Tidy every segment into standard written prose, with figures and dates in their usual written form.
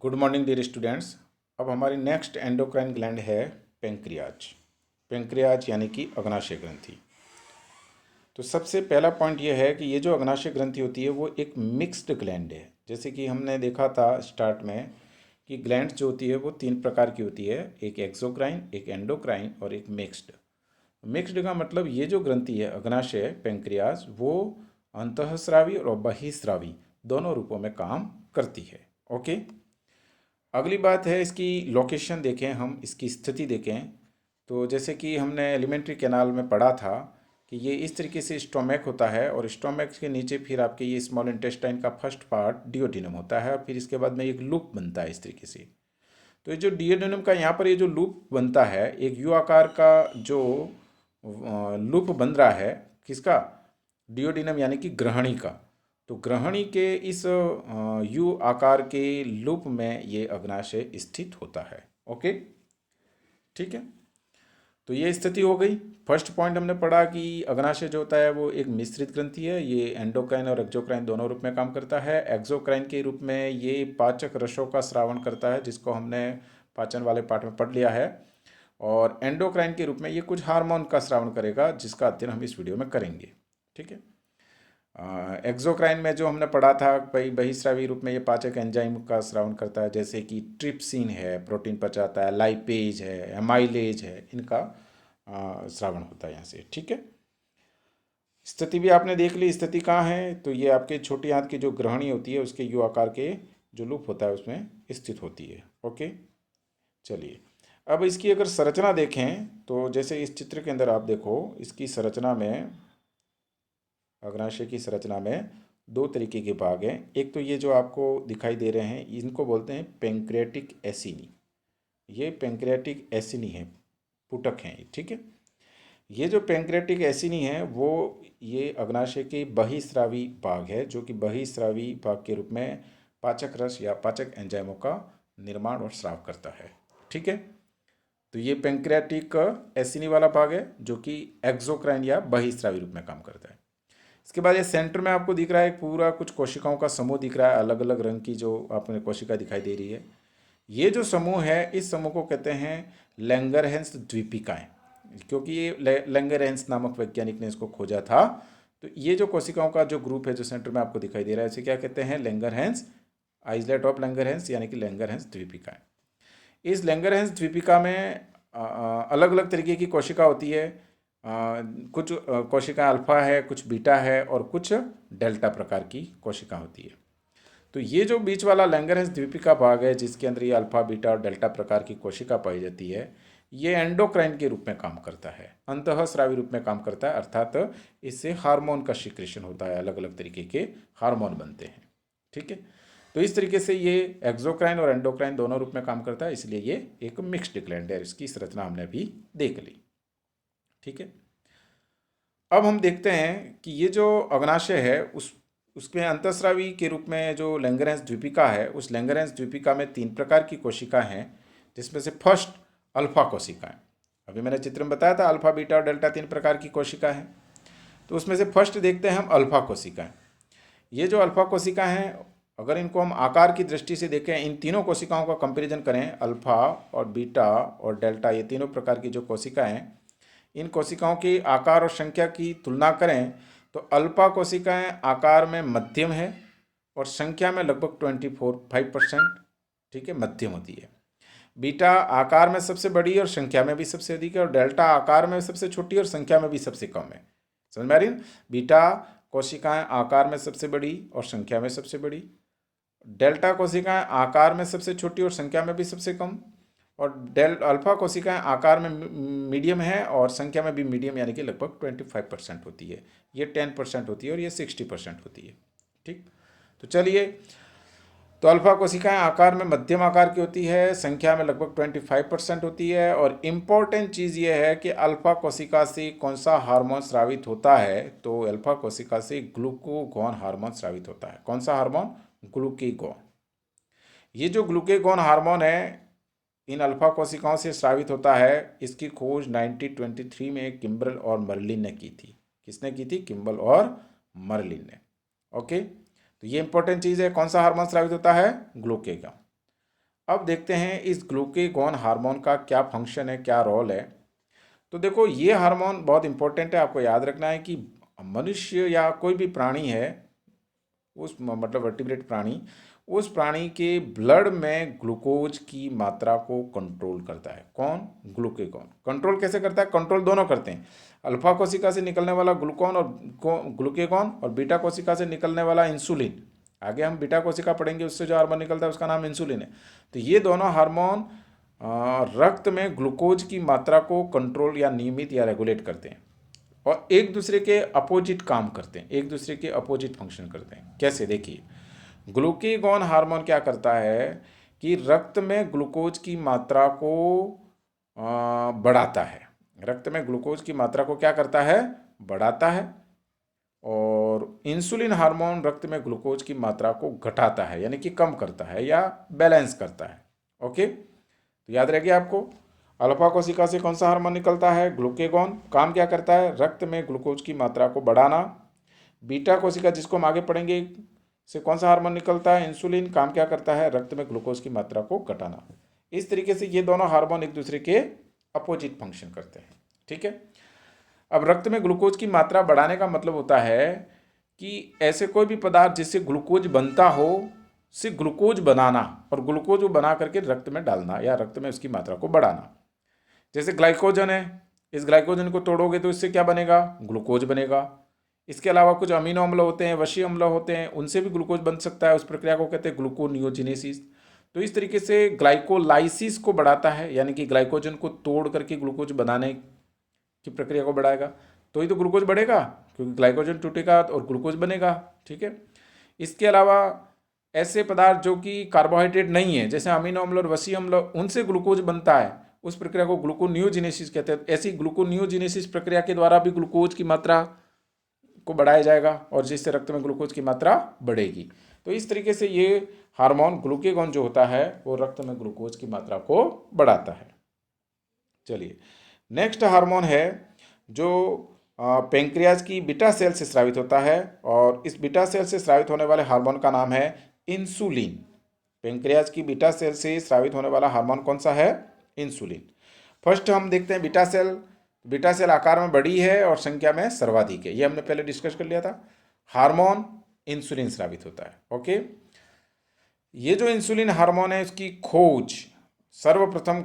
Good morning dear students. अब हमारी next endocrine gland है पेंक्रियाज। पेंक्रियाज यानी कि अग्नाशय ग्रंथि। तो सबसे पहला पॉइंट यह है कि ये जो अग्नाशय ग्रंथि होती है वो एक मिक्स्ड ग्लैंड है। जैसे कि हमने देखा था स्टार्ट में कि ग्लैंड जो होती है वो तीन प्रकार की होती है, एक एक्सोक्राइन, एक एंडोक्राइन और एक मिक्स्ड। मिक्स्ड का मतलब ये जो ग्रंथि है अग्नाशय पेंक्रियाज वो अंतःस्रावी और बहिस्रावी दोनों रूपों में काम करती है। ओके। अगली बात है इसकी लोकेशन देखें, हम इसकी स्थिति देखें। तो जैसे कि हमने एलिमेंट्री कैनाल में पढ़ा था कि ये इस तरीके से स्टोमैक होता है और स्टोमैक के नीचे फिर आपके ये स्मॉल इंटेस्टाइन का फर्स्ट पार्ट डिओडिनम होता है और फिर इसके बाद में एक लूप बनता है इस तरीके से। तो ये जो डिओडिनम का यहाँ पर ये जो लूप बनता है, एक यू आकार का जो लूप बन रहा है, किसका? डिओडिनम यानी कि ग्रहणी का। तो ग्रहणी के इस यू आकार के लूप में ये अग्नाशय स्थित होता है। ओके, ठीक है। तो ये स्थिति हो गई। फर्स्ट पॉइंट हमने पढ़ा कि अग्नाशय जो होता है वो एक मिश्रित ग्रंथि है। ये एंडोक्राइन और एक्सोक्राइन दोनों रूप में काम करता है। एक्सोक्राइन के रूप में ये पाचक रसों का स्रावण करता है, जिसको हमने पाचन वाले पाठ में पढ़ लिया है। और एंडोक्राइन के रूप में ये कुछ हार्मोन का स्रावण करेगा, जिसका अध्ययन हम इस वीडियो में करेंगे। ठीक है। एक्सोक्राइन में जो हमने पढ़ा था बहिस्रावी रूप में ये पाचक एंजाइम का स्रावण करता है, जैसे कि ट्रिप्सिन है, प्रोटीन पचाता है, लाइपेज है, एमाइलेज है, इनका स्रावण होता है यहाँ से। ठीक है। स्थिति भी आपने देख ली। स्थिति कहाँ है? तो ये आपके छोटी आंत की जो ग्रहणी होती है उसके यू आकार के जो लूप होता है उसमें स्थित होती है। ओके, चलिए अब इसकी अगर संरचना देखें तो जैसे इस चित्र के अंदर आप देखो, इसकी संरचना में, अग्नाशय की संरचना में दो तरीके के भाग हैं। एक तो ये जो आपको दिखाई दे रहे हैं इनको बोलते हैं पेंक्रियाटिक एसिनी। ये पेंक्रियाटिक एसिनी है, पुटक हैं। ठीक है। ये जो पेंक्रियाटिक एसिनी है वो ये अग्नाशय के बहिस्रावी भाग है, जो कि बहिस्रावी भाग के रूप में पाचक रस या पाचक एंजाइमों का निर्माण और स्राव करता है। ठीक है। तो ये पेंक्रियाटिक एसिनी वाला भाग है जो कि एक्सोक्राइन या बहिस्रावी रूप में काम करता है। इसके बाद ये सेंटर में आपको दिख रहा है एक पूरा कुछ कोशिकाओं का समूह दिख रहा है, अलग अलग रंग की जो आपने कोशिका दिखाई दे रही है। ये जो समूह है इस समूह को कहते हैं लैंगरहैंस द्वीपिकाएं, क्योंकि ये लैंगरहैंस नामक वैज्ञानिक ने इसको खोजा था। तो ये जो कोशिकाओं का जो ग्रुप है जो सेंटर में आपको दिखाई दे रहा है, इसे क्या कहते हैं? लैंगरहैंस, आइसलेट ऑफ लैंगरहैंस यानी कि लैंगरहैंस द्वीपिकाएं। इस लैंगरहैंस द्वीपिका में अलग अलग तरीके की कोशिका होती है। कुछ कोशिका अल्फा है, कुछ बीटा है और कुछ डेल्टा प्रकार की कोशिका होती है। तो ये जो बीच वाला लैंगरहैंस द्वीपिका भाग है जिसके अंदर ये अल्फा, बीटा और डेल्टा प्रकार की कोशिका पाई जाती है, ये एंडोक्राइन के रूप में काम करता है, अंतःस्रावी रूप में काम करता है, अर्थात इससे हार्मोन का सिक्रेशन होता है, अलग अलग तरीके के हार्मोन बनते हैं। ठीक है। तो इस तरीके से ये एक्सोक्राइन और एंडोक्राइन दोनों रूप में काम करता है, इसलिए ये एक मिक्स्ड ग्लैंड है। इसकी संरचना हमने अभी देख ली। ठीक है। अब हम देखते हैं कि ये जो अग्नाशय है उसमें अंतःस्रावी के रूप में जो लैंगरहैंस द्वीपिका है, उस लैंगरहैंस द्वीपिका में तीन प्रकार की कोशिका हैं, जिसमें से फर्स्ट अल्फा कोशिकाएं। अभी मैंने चित्र में बताया था अल्फा, बीटा और डेल्टा तीन प्रकार की कोशिका है। तो उसमें से फर्स्ट देखते हैं हम अल्फा कोशिकाएं। ये जो अल्फा कोशिका हैं, अगर इनको हम आकार की दृष्टि से देखें, इन तीनों कोशिकाओं का कंपैरिजन करें, अल्फा और बीटा और डेल्टा, ये तीनों प्रकार की जो कोशिकाएं हैं, इन कोशिकाओं की आकार और संख्या की तुलना करें तो अल्फा कोशिकाएं आकार में मध्यम है और संख्या में लगभग 24-5%, ठीक है, मध्यम होती है। बीटा आकार में सबसे बड़ी और संख्या में भी सबसे अधिक है और डेल्टा आकार में सबसे छोटी और संख्या में भी सबसे कम है। समझ में आ रही है? बीटा कोशिकाएं आकार में सबसे बड़ी और संख्या में सबसे बड़ी, डेल्टा कोशिकाएं आकार में सबसे छोटी और संख्या में भी सबसे कम, और अल्फा कोशिकाएं आकार में मीडियम है और संख्या में भी मीडियम, यानी कि लगभग 25% होती है। ये 10% होती है और ये 60% होती है। ठीक। तो चलिए, तो अल्फा कोशिकाएं आकार में मध्यम आकार की होती है, संख्या में लगभग 25% होती है। और इम्पॉर्टेंट चीज़ ये है कि अल्फा कोशिका से कौन सा हार्मोन स्रावित होता है? तो अल्फा कोशिका से ग्लूकागॉन हार्मोन स्रावित होता है। कौन सा हार्मोन? ग्लूकागॉन। ये जो ग्लूकागॉन हार्मोन है इन अल्फा कोशिकाओं से स्रावित होता है। इसकी खोज 1923 में किम्बल और मर्लिन ने की थी। किसने की थी? किम्बल और मर्लिन ने। ओके। तो ये इंपॉर्टेंट चीज़ है। कौन सा हार्मोन स्रावित होता है? ग्लूकागॉन। अब देखते हैं इस ग्लूकेगॉन हार्मोन का क्या फंक्शन है, क्या रोल है। तो देखो ये हार्मोन बहुत इंपॉर्टेंट है, आपको याद रखना है कि मनुष्य या कोई भी प्राणी है, उस मतलब वर्टिब्रेट प्राणी, उस प्राणी के ब्लड में ग्लूकोज की मात्रा को कंट्रोल करता है। कौन? ग्लूकेगॉन। कंट्रोल कैसे करता है? कंट्रोल दोनों करते हैं, अल्फा कोशिका से निकलने वाला ग्लूकॉन और ग्लूकेगॉन, और बीटा कोशिका से निकलने वाला इंसुलिन। आगे हम बीटा कोशिका पढ़ेंगे, उससे जो हार्मोन निकलता है उसका नाम इंसुलिन है। तो ये दोनों हार्मोन रक्त में ग्लूकोज की मात्रा को कंट्रोल या नियमित या रेगुलेट करते हैं, और एक दूसरे के अपोजिट काम करते हैं, एक दूसरे के अपोजिट फंक्शन करते हैं। कैसे? देखिए, ग्लूकेगॉन हार्मोन क्या करता है कि रक्त में ग्लूकोज की मात्रा को बढ़ाता है। रक्त में ग्लूकोज की मात्रा को क्या करता है? बढ़ाता है। और इंसुलिन हार्मोन रक्त में ग्लूकोज की मात्रा को घटाता है, यानी कि कम करता है या बैलेंस करता है। ओके, तो याद रह गया आपको। अल्फा कोशिका से कौन सा हार्मोन निकलता है? ग्लूकेगॉन। काम क्या करता है? रक्त में ग्लूकोज की मात्रा को बढ़ाना। बीटा कोशिका, जिसको हम आगे पढ़ेंगे, से कौन सा हार्मोन निकलता है? इंसुलिन। काम क्या करता है? रक्त में ग्लूकोज की मात्रा को घटाना। इस तरीके से ये दोनों हार्मोन एक दूसरे के अपोजिट फंक्शन करते हैं। ठीक है। अब रक्त में ग्लूकोज की मात्रा बढ़ाने का मतलब होता है कि ऐसे कोई भी पदार्थ जिससे ग्लूकोज बनता हो, से ग्लूकोज बनाना, और ग्लूकोज बना करके रक्त में डालना या रक्त में उसकी मात्रा को बढ़ाना। जैसे ग्लाइकोजन है, इस ग्लाइकोजन को तोड़ोगे तो इससे क्या बनेगा? ग्लूकोज बनेगा। इसके अलावा कुछ अमीनो अम्ल होते हैं, वशीय अम्ल होते हैं, उनसे भी ग्लूकोज बन सकता है। उस प्रक्रिया को कहते हैं ग्लूकोनियोजिनेसिस। तो इस तरीके से ग्लाइकोलाइसिस को बढ़ाता है, यानी कि ग्लाइकोजन को तोड़ करके ग्लूकोज बनाने की प्रक्रिया को बढ़ाएगा, तो ही तो ग्लूकोज बढ़ेगा, क्योंकि ग्लाइकोजन टूटेगा और ग्लूकोज बनेगा। ठीक है। इसके अलावा ऐसे पदार्थ जो कि कार्बोहाइड्रेट नहीं है, जैसे अमीनो अम्ल और वसीय अम्ल, उनसे ग्लूकोज बनता है, उस प्रक्रिया को ग्लूकोनियोजिनेसिस कहते हैं। ऐसी ग्लूकोनियोजिनेसिस प्रक्रिया के द्वारा भी ग्लूकोज की मात्रा को बढ़ाया जाएगा, और जिससे रक्त में ग्लूकोज की मात्रा बढ़ेगी। तो इस तरीके से ये हार्मोन ग्लूकेगॉन जो होता है वो रक्त में ग्लूकोज की मात्रा को बढ़ाता है। चलिए, नेक्स्ट हार्मोन है जो पेंक्रियाज की बीटा सेल से स्रावित होता है, और इस बीटा सेल से स्रावित होने वाले हार्मोन का नाम है इंसुलिन। पेंक्रियाज की बीटा सेल से स्रावित होने वाला हार्मोन कौन सा है? इंसुलिन। फर्स्ट हम देखते हैं बीटा सेल। बीटा सेल आकार में बड़ी है और संख्या में सर्वाधिक है, ये हमने पहले डिस्कस कर लिया था। हार्मोन इंसुलिन स्रावित होता है। ओके, ये जो इंसुलिन हार्मोन है उसकी खोज सर्वप्रथम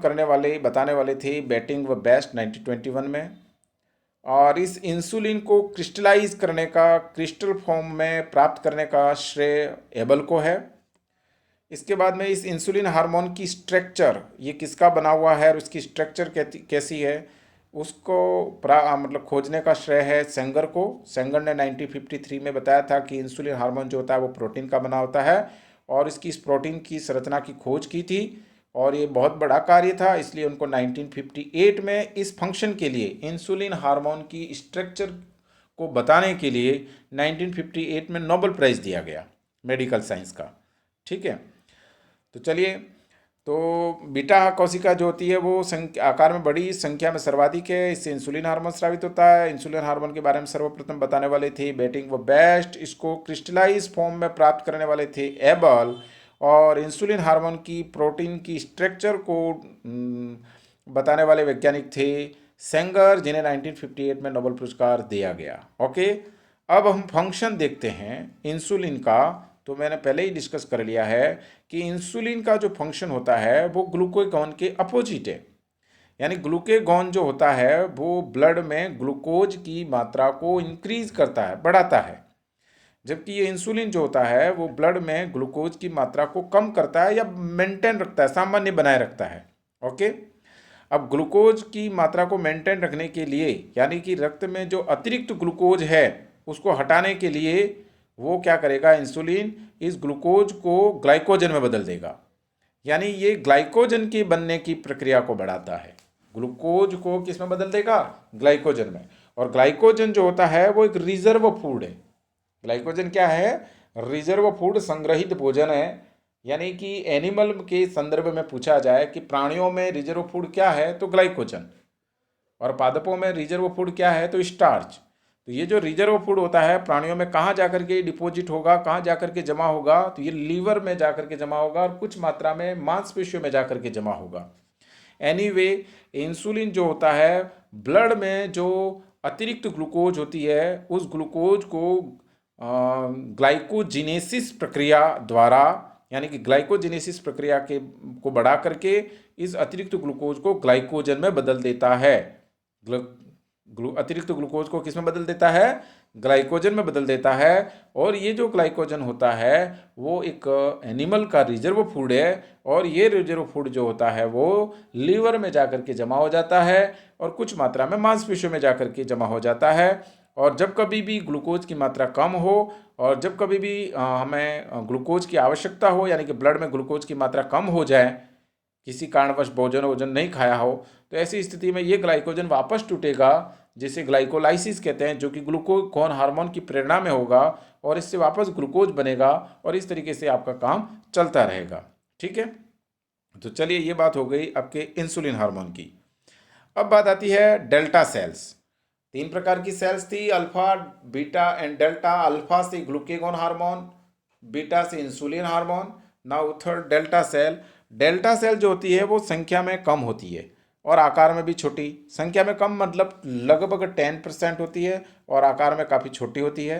बताने वाले थे बेटिंग व बेस्ट 1921 में। और इस इंसुलिन को क्रिस्टलाइज करने का, क्रिस्टल फॉर्म में प्राप्त करने का श्रेय एबल को है। इसके बाद में इस इंसुलिन हार्मोन की स्ट्रक्चर, ये किसका बना हुआ है और उसकी स्ट्रक्चर कैसी है, उसको मतलब खोजने का श्रेय है सेंगर को। सेंगर ने 1953 में बताया था कि इंसुलिन हार्मोन जो होता है वो प्रोटीन का बना होता है, और इसकी इस प्रोटीन की संरचना की खोज की थी, और ये बहुत बड़ा कार्य था, इसलिए उनको 1958 में इस फंक्शन के लिए, इंसुलिन हार्मोन की स्ट्रक्चर को बताने के लिए 1958 में नोबेल प्राइज़ दिया गया मेडिकल साइंस का। ठीक है। तो चलिए, तो बीटा कोशिका जो होती है वो आकार में बड़ी, संख्या में सर्वाधिक है, इससे इंसुलिन हार्मोन स्रावित होता है। इंसुलिन हार्मोन के बारे में सर्वप्रथम बताने वाले थे बेटिंग व बेस्ट, इसको क्रिस्टलाइज फॉर्म में प्राप्त करने वाले थे एबल, और इंसुलिन हार्मोन की प्रोटीन की स्ट्रक्चर को बताने वाले वैज्ञानिक थे सेंगर, जिन्हें 1958 में नोबेल पुरस्कार दिया गया। ओके, अब हम फंक्शन देखते हैं इंसुलिन का। तो मैंने पहले ही डिस्कस कर लिया है कि इंसुलिन का जो फंक्शन होता है वो ग्लूकेगॉन के अपोजिट है, यानी ग्लूकेगॉन जो होता है वो ब्लड में ग्लूकोज की मात्रा को इंक्रीज करता है, बढ़ाता है, जबकि ये इंसुलिन जो होता है वो ब्लड में ग्लूकोज की मात्रा को कम करता है या मेंटेन रखता है, सामान्य बनाए रखता है। ओके, अब ग्लूकोज की मात्रा को मेंटेन रखने के लिए, यानी कि रक्त में जो अतिरिक्त ग्लूकोज है उसको हटाने के लिए वो क्या करेगा? इंसुलिन इस ग्लूकोज को ग्लाइकोजन में बदल देगा, यानी ये ग्लाइकोजन के बनने की प्रक्रिया को बढ़ाता है। ग्लूकोज को किस में बदल देगा? ग्लाइकोजन में। और ग्लाइकोजन जो होता है वो एक रिजर्व फूड है। ग्लाइकोजन क्या है? रिजर्व फूड, संग्रहित भोजन है। यानी कि एनिमल के संदर्भ में पूछा जाए कि प्राणियों में रिजर्व फूड क्या है, तो ग्लाइकोजन, और पादपों में रिजर्व फूड क्या है, तो स्टार्च। तो ये जो रिजर्व फूड होता है प्राणियों में कहाँ जाकर के डिपॉजिट होगा, कहाँ जाकर के जमा होगा, तो ये लीवर में जाकर के जमा होगा और कुछ मात्रा में मांसपेशियों में जाकर के जमा होगा। एनीवे इंसुलिन जो होता है ब्लड में जो अतिरिक्त ग्लूकोज होती है उस ग्लूकोज को ग्लाइकोजिनेसिस प्रक्रिया द्वारा, यानी कि ग्लाइकोजिनेसिस प्रक्रिया के को बढ़ा करके इस अतिरिक्त ग्लूकोज को ग्लाइकोजन में बदल देता है। अतिरिक्त ग्लूकोज को किस में बदल देता है? ग्लाइकोजन में बदल देता है। और ये जो ग्लाइकोजन होता है वो एक एनिमल का रिजर्व फूड है और ये रिजर्व फूड जो होता है वो लीवर में जाकर के जमा हो जाता है और कुछ मात्रा में मांसपेशियों में जाकर के जमा हो जाता है। और जब कभी भी ग्लूकोज की मात्रा कम हो और जब कभी भी हमें ग्लूकोज की आवश्यकता हो, यानी कि ब्लड में ग्लूकोज की मात्रा कम हो जाए, किसी कारणवश भोजन नहीं खाया हो, तो ऐसी स्थिति में ये ग्लाइकोजन वापस टूटेगा जिसे ग्लाइकोलाइसिस कहते हैं, जो कि ग्लूकागॉन हार्मोन की प्रेरणा में होगा और इससे वापस ग्लूकोज बनेगा और इस तरीके से आपका काम चलता रहेगा। ठीक है, तो चलिए ये बात हो गई आपके इंसुलिन हार्मोन की। अब बात आती है डेल्टा सेल्स। 3 प्रकार की सेल्स थी, alpha, beta and delta. Alpha से ग्लूकागॉन हार्मोन, बीटा से insulin hormone, now third delta cell. Delta cell जो होती है वो संख्या में कम होती है और आकार में भी छोटी। संख्या में कम मतलब लगभग 10% होती है और आकार में काफ़ी छोटी होती है।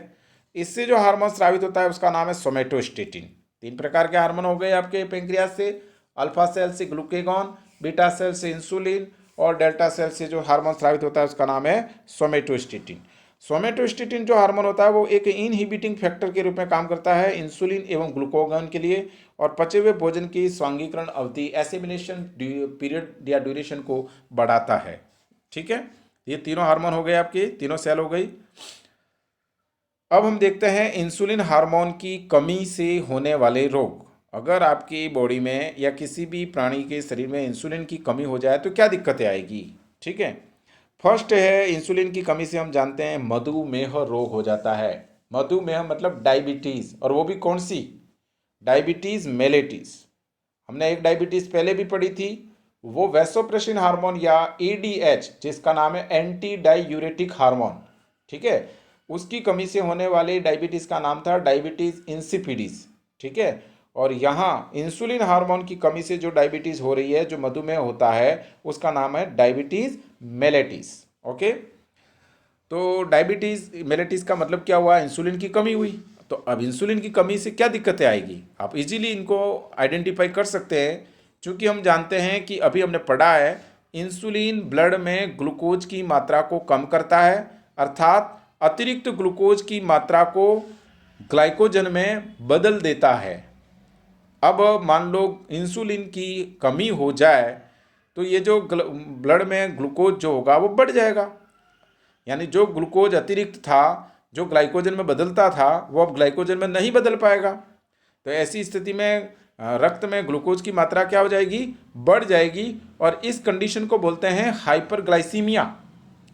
इससे जो हार्मोन स्रावित होता है उसका नाम है सोमेटोस्टेटिन। 3 प्रकार के हार्मोन हो गए आपके पेंक्रियास से, अल्फा सेल से ग्लूकागॉन, बीटा सेल से इंसुलिन और डेल्टा सेल से जो हार्मोन स्रावित होता है उसका नाम है सोमेटोस्टेटिन। सोमेटोस्टेटिन जो हार्मोन होता है वो एक इनहिबिटिंग फैक्टर के रूप में काम करता है इंसुलिन एवं ग्लूकागॉन के लिए और पचे हुए भोजन की स्वांगीकरण अवधि, एसिमिलेशन पीरियड या ड्यूरेशन को बढ़ाता है। ठीक है, ये तीनों हार्मोन हो गए आपके, तीनों सेल हो गई। अब हम देखते हैं इंसुलिन हार्मोन की कमी से होने वाले रोग। अगर आपकी बॉडी में या किसी भी प्राणी के शरीर में इंसुलिन की कमी हो जाए तो क्या दिक्कतें आएगी। ठीक है, फर्स्ट है इंसुलिन की कमी से हम जानते हैं मधुमेह रोग हो जाता है। मधुमेह मतलब डायबिटीज़, और वो भी कौन सी? Diabetes mellitus. हमने एक डायबिटीज़ पहले भी पढ़ी थी, वो वैसोप्रेसिन हार्मोन या एडीएच जिसका नाम है एंटी डायूरेटिक हार्मोन। ठीक है, उसकी कमी से होने वाले डायबिटीज़ का नाम था डायबिटीज़ इंसिपिडिस। ठीक है, और यहाँ इंसुलिन हार्मोन की कमी से जो डायबिटीज़ हो रही है, जो मधुमेह होता है, उसका नाम है डायबिटीज़ मेलेटिस। ओके, तो डायबिटीज़ मेलेटिस का मतलब क्या हुआ? इंसुलिन की कमी हुई। तो अब इंसुलिन की कमी से क्या दिक्कतें आएगी, आप इजीली इनको आइडेंटिफाई कर सकते हैं, क्योंकि हम जानते हैं कि अभी हमने पढ़ा है इंसुलिन ब्लड में ग्लूकोज की मात्रा को कम करता है, अर्थात अतिरिक्त ग्लूकोज की मात्रा को ग्लाइकोजन में बदल देता है। अब मान लो इंसुलिन की कमी हो जाए तो ये जो ब्लड में ग्लूकोज जो होगा वो बढ़ जाएगा, यानी जो ग्लूकोज अतिरिक्त था, जो ग्लाइकोजन में बदलता था, वो अब ग्लाइकोजन में नहीं बदल पाएगा। तो ऐसी स्थिति में रक्त में ग्लूकोज की मात्रा क्या हो जाएगी? बढ़ जाएगी, और इस कंडीशन को बोलते हैं हाइपरग्लाइसीमिया।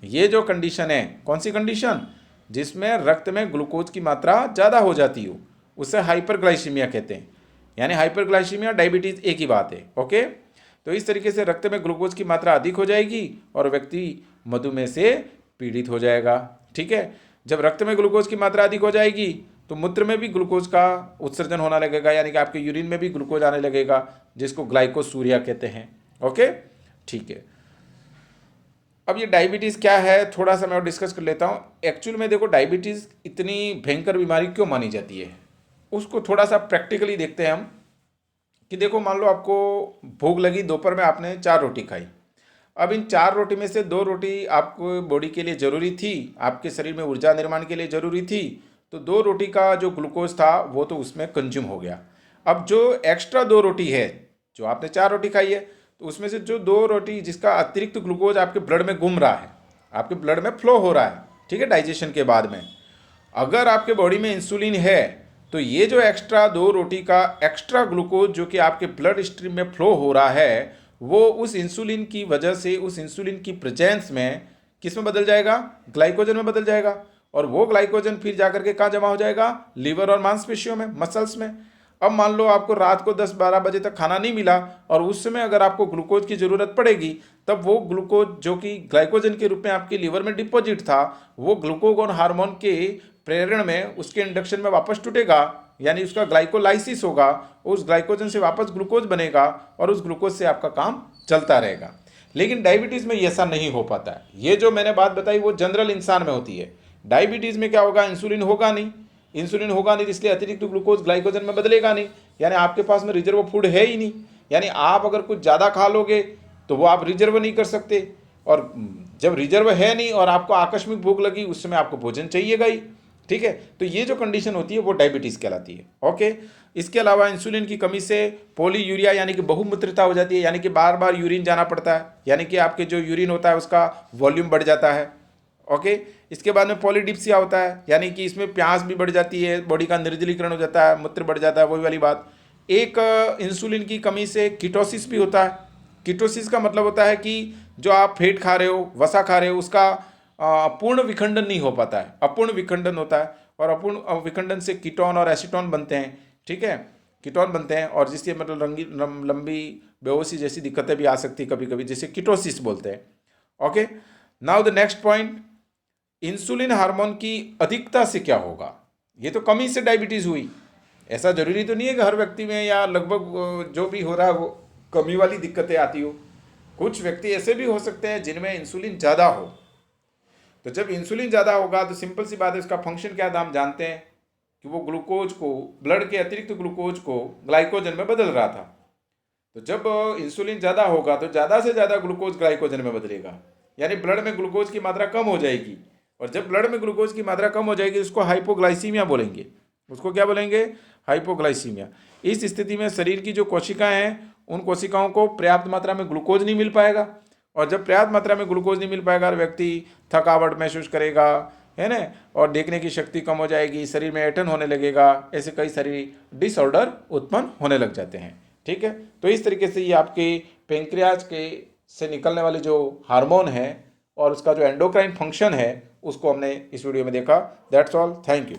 ये जो कंडीशन है, कौन सी कंडीशन? जिसमें रक्त में ग्लूकोज की मात्रा ज़्यादा हो जाती हो, उसे हाइपरग्लाइसीमिया कहते हैं। यानी हाइपरग्लाइसीमिया डायबिटीज़ एक ही बात है। ओके, तो इस तरीके से रक्त में ग्लूकोज की मात्रा अधिक हो जाएगी और व्यक्ति मधुमेह से पीड़ित हो जाएगा। ठीक है, जब रक्त में ग्लूकोज की मात्रा अधिक हो जाएगी तो मूत्र में भी ग्लूकोज का उत्सर्जन होने लगेगा, यानी कि आपके यूरिन में भी ग्लूकोज आने लगेगा, जिसको ग्लाइकोसूरिया कहते हैं। ओके, ठीक है। अब ये डायबिटीज़ क्या है थोड़ा सा मैं और डिस्कस कर लेता हूँ। एक्चुअल में देखो, डायबिटीज़ इतनी भयंकर बीमारी क्यों मानी जाती है, उसको थोड़ा सा प्रैक्टिकली देखते हैं हम। कि देखो, मान लो आपको भूख लगी, दोपहर में आपने 4 रोटी खाई। अब इन 4 रोटी में से 2 रोटी आपको बॉडी के लिए ज़रूरी थी, आपके शरीर में ऊर्जा निर्माण के लिए ज़रूरी थी, तो 2 रोटी का जो ग्लूकोज था वो तो उसमें कंज्यूम हो गया। अब जो एक्स्ट्रा 2 रोटी है, जो आपने 4 रोटी खाई है, तो उसमें से जो 2 रोटी जिसका अतिरिक्त ग्लूकोज आपके ब्लड में घूम रहा है, आपके ब्लड में फ्लो हो रहा है, ठीक है, डाइजेशन के बाद में, अगर आपके बॉडी में इंसुलिन है तो ये जो एक्स्ट्रा 2 रोटी का एक्स्ट्रा ग्लूकोज जो कि आपके ब्लड स्ट्रीम में फ्लो हो रहा है, वो उस इंसुलिन की वजह से, उस इंसुलिन की प्रेजेंस में किस में बदल जाएगा? ग्लाइकोजन में बदल जाएगा। और वो ग्लाइकोजन फिर जाकर के कहाँ जमा हो जाएगा? लीवर और मांसपेशियों में, मसल्स में। अब मान लो आपको रात को 10-12 बजे तक खाना नहीं मिला और उस समय अगर आपको ग्लूकोज की ज़रूरत पड़ेगी, तब वो ग्लूकोज जो कि ग्लाइकोजन के रूप में आपके लीवर में डिपॉजिट था, वो ग्लूकोगोन हार्मोन के प्रेरण में उसके इंडक्शन में वापस टूटेगा, यानी उसका ग्लाइकोलाइसिस होगा, उस ग्लाइकोजन से वापस ग्लूकोज बनेगा और उस ग्लूकोज से आपका काम चलता रहेगा। लेकिन डायबिटीज़ में ऐसा नहीं हो पाता है। ये जो मैंने बात बताई वो जनरल इंसान में होती है। डायबिटीज़ में क्या होगा, इंसुलिन होगा नहीं, इंसुलिन होगा नहीं, इसलिए अतिरिक्त ग्लूकोज ग्लाइकोजन में बदलेगा नहीं, यानी आपके पास में रिजर्व फूड है ही नहीं। यानी आप अगर कुछ ज़्यादा खा लोगे तो वो आप रिजर्व नहीं कर सकते, और जब रिजर्व है नहीं और आपको आकस्मिक भूख लगी, उस समय आपको भोजन चाहिएगा ही। ठीक है, तो ये जो कंडीशन होती है वो डायबिटीज़ कहलाती है। ओके, इसके अलावा इंसुलिन की कमी से पॉलीयूरिया यानी कि बहुमूत्रता हो जाती है, यानी कि बार बार यूरिन जाना पड़ता है, यानी कि आपके जो यूरिन होता है उसका वॉल्यूम बढ़ जाता है। ओके, इसके बाद में पॉलीडिप्सिया होता है, यानी कि इसमें प्यास भी बढ़ जाती है, बॉडी का निर्जलीकरण हो जाता है, मूत्र बढ़ जाता है, वही वाली बात। एक इंसुलिन की कमी से कीटोसिस भी होता है। कीटोसिस का मतलब होता है कि जो आप फैट खा रहे हो, वसा खा रहे हो, उसका अपूर्ण विखंडन नहीं हो पाता है, अपूर्ण विखंडन होता है, और अपूर्ण विखंडन से कीटोन और एसीटोन बनते हैं। ठीक है, कीटोन बनते हैं, और जिससे मतलब लंबी बेहोशी जैसी दिक्कतें भी आ सकती है कभी कभी, जिसे कीटोसिस बोलते हैं। Okay, now the next point, insulin hormone की अधिकता से क्या होगा। ये तो कमी से डायबिटीज़ हुई, ऐसा जरूरी तो नहीं है कि हर व्यक्ति में या लगभग जो भी हो रहा है वो कमी वाली दिक्कतें आती हो। कुछ व्यक्ति ऐसे भी हो सकते हैं जिनमें इंसुलिन ज़्यादा हो। तो जब इंसुलिन ज़्यादा होगा तो सिंपल सी बात है, उसका फंक्शन क्या था हम जानते हैं कि वो ग्लूकोज को, ब्लड के अतिरिक्त ग्लूकोज को ग्लाइकोजन में बदल रहा था। तो जब इंसुलिन ज़्यादा होगा तो ज़्यादा से ज़्यादा ग्लूकोज ग्लाइकोजन में बदलेगा, यानी ब्लड में ग्लूकोज की मात्रा कम हो जाएगी, और जब ब्लड में ग्लूकोज की मात्रा कम हो जाएगी उसको हाइपोग्लाइसीमिया बोलेंगे। उसको क्या बोलेंगे, हाइपोग्लाइसीमिया। इस स्थिति में शरीर की जो कोशिकाएं हैं उन कोशिकाओं को पर्याप्त मात्रा में ग्लूकोज नहीं मिल पाएगा, और जब पर्याप्त मात्रा में ग्लूकोज नहीं मिल पाएगा व्यक्ति थकावट महसूस करेगा, है ना, और देखने की शक्ति कम हो जाएगी, शरीर में ऐंठन होने लगेगा, ऐसे कई सारी डिसऑर्डर उत्पन्न होने लग जाते हैं। ठीक है, तो इस तरीके से ये आपके पेंक्रियाज के से निकलने वाले जो हार्मोन है और उसका जो एंडोक्राइन फंक्शन है उसको हमने इस वीडियो में देखा। That's all, thank you.